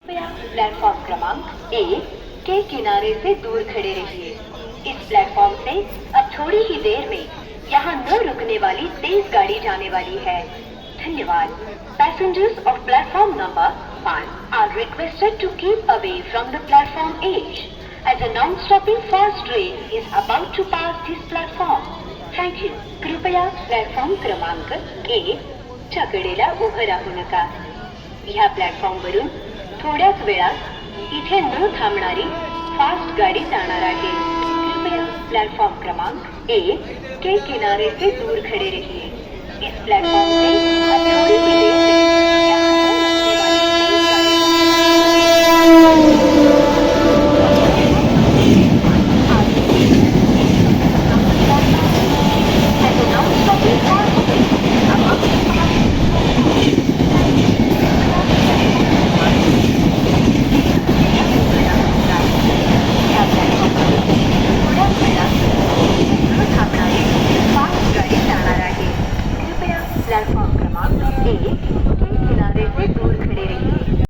कृपया प्लेटफॉर्म क्रमांक 1 के किनारे से दूर खड़े रहिए। इस प्लेटफॉर्म से अब थोड़ी ही देर में यहाँ न रुकने वाली तेज गाड़ी जाने वाली है। धन्यवाद। Passengers of platform number 1 are requested to keep away from the platform edge as a non-stopping fast train is about to pass this platform. Thank you. कृपया प्लॅटफॉर्म क्रमांक 1 च्या कडेला उभं राहू नका. ह्या प्लॅटफॉर्मवरून थोड्याच वेळात इथे न थांबणारी फास्ट गाड़ी जाणार आहे. कृपया प्लेटफॉर्म क्रमांक 1 के किनारे से दूर खड़े रहिए. इस प्लेटफॉर्म से अब थोड़ी ही देर में यहाँ प्लेटफॉर्म क्रमांक 1 के किनारे से दूर खड़े रहिए.